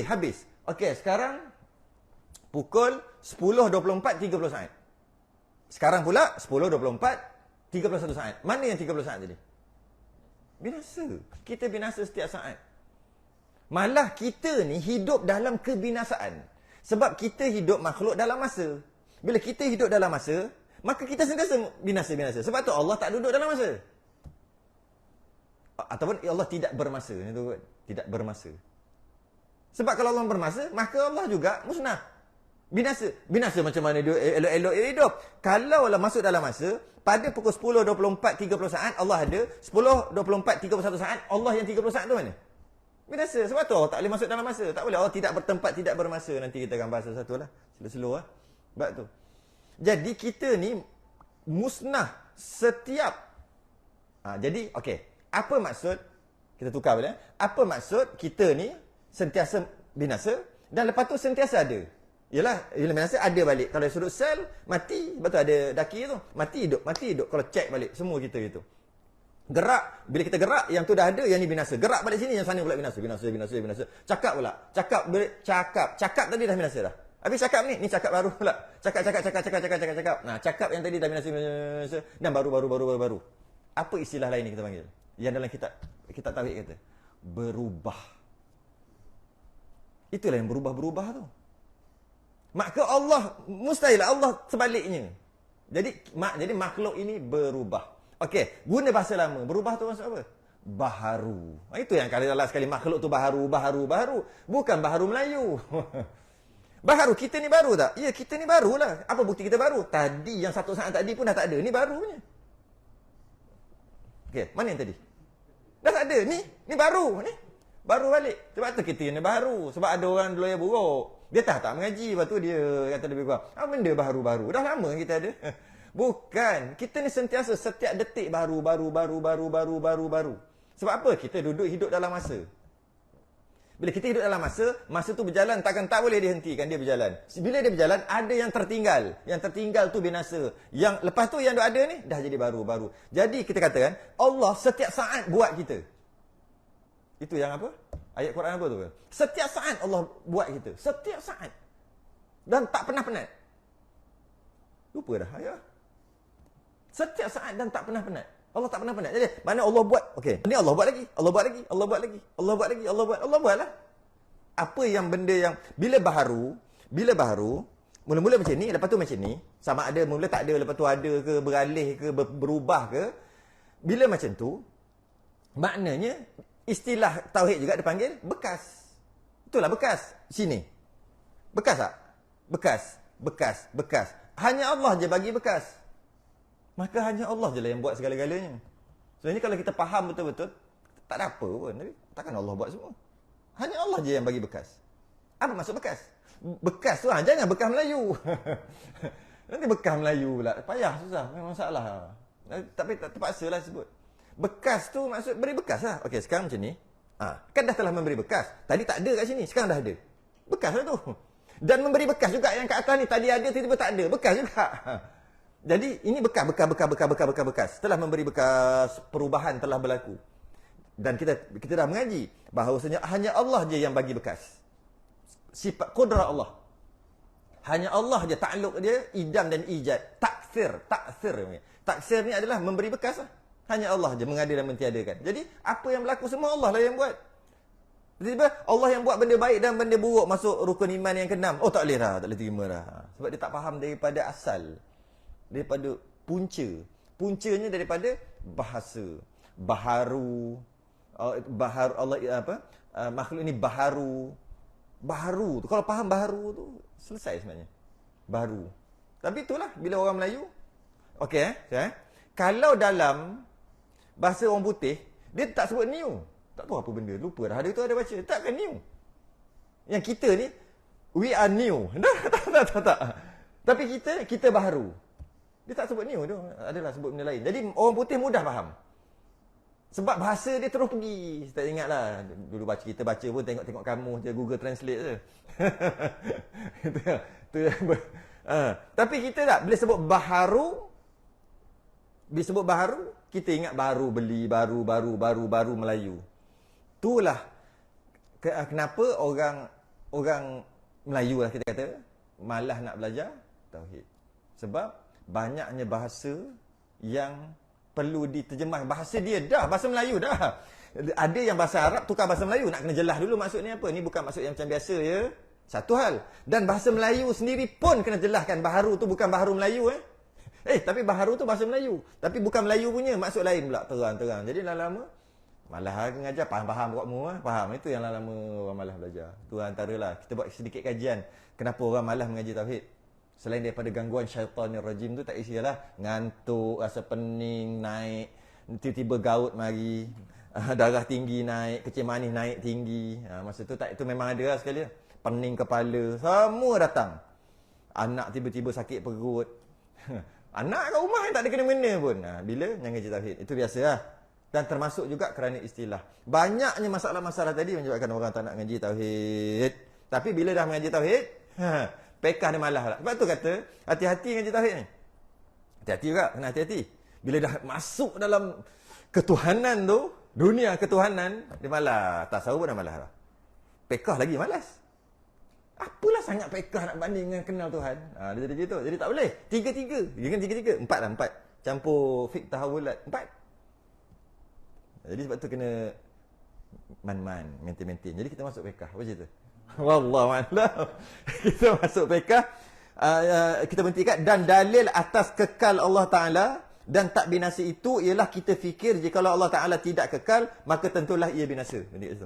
Habis. Okey, sekarang pukul 10.24.30 saat. Sekarang pula 10.24.31 saat. Mana yang 30 saat tadi? Binasa. Kita binasa setiap saat. Malah kita ni hidup dalam kebinasaan. Sebab kita hidup makhluk dalam masa. Bila kita hidup dalam masa, maka kita sentiasa binasa. Sebab tu Allah tak duduk dalam masa. Ataupun Allah tidak bermasa. Tidak bermasa. Sebab kalau Allah bermasa, maka Allah juga musnah. Binasa macam mana dia elok-elok hidup. Kalau masuk dalam masa, pada pukul 10.24.30 saat Allah ada, 10.24.31 saat Allah yang 30 saat tu mana? Binasa. Sebab tu Allah tak boleh masuk dalam masa. Tak boleh. Allah tidak bertempat, tidak bermasa. Nanti kita akan bahas satu lah. Slow-slow lah. Sebab tu. Jadi kita ni musnah setiap. Jadi okey. Apa maksud? Kita tukar boleh. Apa maksud kita ni sentiasa binasa dan lepas tu sentiasa ada? Yalah, bila binasa ada balik. Kalau sudut sel, mati. Lepas tu ada daki tu. Mati hidup. Kalau cek balik, semua kita gitu. Gerak. Bila kita gerak, yang tu dah ada, yang ni binasa. Gerak balik sini, yang sana pula binasa. Cakap pula. Cakap tadi dah binasa dah. Habis cakap ni cakap baru pula. Cakap. Nah, cakap yang tadi dah binasa. Dan baru. Apa istilah lain ni kita panggil? Yang dalam kitab tauhid kata. Berubah. Itulah yang berubah tu. Maka Allah, mustahil Allah sebaliknya. Jadi makhluk ini berubah. Okey, guna bahasa lama. Berubah tu maksud apa? baharu. Itu yang kali Allah sekali makhluk tu baharu. Bukan baharu Melayu. Baharu, kita ni baru tak? Ya, kita ni barulah. Apa bukti kita baru? Tadi yang satu saat tadi pun dah tak ada. Ni barunya. Okey, mana yang tadi? Dah tak ada. Ni baru ni. Baru balik. Sebab tu kita ni baru. Sebab ada orang dulu yang buruk. Dia tak mengaji. Lepas tu dia kata lebih kurang. Apa benda baru-baru? Dah lama kita ada. Bukan. Kita ni sentiasa setiap detik baru. Sebab apa? Kita hidup dalam masa. Bila kita hidup dalam masa tu berjalan, tak boleh dihentikan, dia berjalan. Bila dia berjalan, ada yang tertinggal. Yang tertinggal tu binasa. Yang lepas tu yang ada ni, dah jadi baru. Jadi kita katakan, Allah setiap saat buat kita. Itu yang apa? Ayat Quran apa tu? Setiap saat Allah buat kita. Setiap saat. Dan tak pernah penat. Lupa dah ayat. Setiap saat dan tak pernah penat. Allah tak pernah penat. Jadi, mana Allah buat? Okey. Ini Allah buat lagi. Allah buat lah. Apa yang benda yang bila baharu, mula-mula macam ni, lepas tu macam ni, sama ada mula tak ada, lepas tu ada ke, beralih ke, berubah ke. Bila macam tu, maknanya istilah tauhid juga dipanggil bekas. Itulah bekas. Sini. Bekas tak? Bekas. Hanya Allah je bagi bekas. Maka hanya Allah je lah yang buat segala-galanya. Sebenarnya kalau kita faham betul-betul, tak ada apa pun. Takkan Allah buat semua. Hanya Allah je yang bagi bekas. Apa maksud bekas? Bekas tu, jangan bekas Melayu. Nanti bekas Melayu pula. Payah, susah. Memang masalah. Tapi terpaksa lah sebut. Bekas tu maksud beri bekas lah. Okey, sekarang macam ni. Kan dah telah memberi bekas. Tadi tak ada kat sini, sekarang dah ada. Bekas lah tu. Dan memberi bekas juga yang kat atas ni. Tadi ada, tiba-tiba tak ada. Bekas juga. Jadi ini bekas. Setelah memberi bekas, perubahan telah berlaku. Dan kita dah mengaji bahawasanya hanya Allah je yang bagi bekas. Sifat kudrah Allah. Hanya Allah je takluk dia idam dan ijad. Taksir. Taksir ni adalah memberi bekas lah. Hanya Allah je mengadil dan mentiadakan. Jadi apa yang berlaku semua Allah lah yang buat. Tiba-tiba Allah yang buat benda baik dan benda buruk masuk rukun iman yang ke-6. Oh tak boleh terima dah. Sebab dia tak faham daripada asal. Daripada puncanya daripada bahasa baharu Allah makhluk ini baharu tu kalau faham baharu tu selesai sebenarnya baru. Tapi itulah bila orang Melayu okey kalau dalam bahasa orang putih dia tak sebut new, tak tahu apa benda, lupa dah, ada tu ada baca takkan new. Yang kita ni we are new. Tak. Tapi kita baharu. Dia tak sebut new tu. Adalah sebut benda lain. Jadi orang putih mudah faham. Sebab bahasa dia terus pergi. Saya tak ingatlah. Dulu kita baca pun tengok kamus je. Google Translate je. Tapi kita tak. Bila sebut baharu, kita ingat baru beli, baru Melayu. Itulah kenapa orang Melayu lah kita kata malas nak belajar tauhid. Sebab banyaknya bahasa yang perlu diterjemah. Bahasa dia dah, bahasa Melayu dah. Ada yang bahasa Arab tukar bahasa Melayu. Nak kena jelas dulu maksud ni apa. Ni bukan maksud yang macam biasa ya. Satu hal. Dan bahasa Melayu sendiri pun kena jelaskan. Baharu tu bukan baharu Melayu tapi baharu tu bahasa Melayu. Tapi bukan Melayu punya, maksud lain pula. Terang. Jadi lama-lama malah mengajar, faham buatmu faham. Itu yang lama orang malas belajar. Tu antaralah. Kita buat sedikit kajian. Kenapa orang malas mengaji tauhid. Selain daripada gangguan syaitanir rajim tu, tak isilah ngantuk, rasa pening, naik, tiba-tiba gaut mari, darah tinggi naik, kecil manis naik tinggi. Masa tu itu memang ada lah sekali. Pening kepala, semua datang. Anak tiba-tiba sakit perut. Anak kat rumah yang tak ada kena-mena pun. Bila yang ngaji tauhid, itu biasa lah. Dan termasuk juga kerana istilah. Banyaknya masalah-masalah tadi menyebabkan orang tak nak ngaji tauhid. Tapi bila dah mengaji tauhid, pekah dia malah lah. Sebab tu kata, hati-hati ngaji tauhid ni. Hati-hati juga, kena hati-hati. Bila dah masuk dalam ketuhanan tu, dunia ketuhanan, dia malas. Tasawuf pun dah malas lah. Pekah lagi malas. Apalah sangat pekah nak banding dengan kenal Tuhan. Dia jadi gitu. Jadi tak boleh. Tiga-tiga. Jangan tiga-tiga. Empat lah, empat. Campur fiqh tahawulat. Empat. Jadi sebab tu kena man-man, maintain. Jadi kita masuk pekah. Apa cerita? Wallahualam. Kita masuk pekah. Kita berhentikan. Dan dalil atas kekal Allah Ta'ala Dan tak binasa itu ialah kita fikir jika Allah Ta'ala tidak kekal, maka tentulah ia binasa. Benda itu.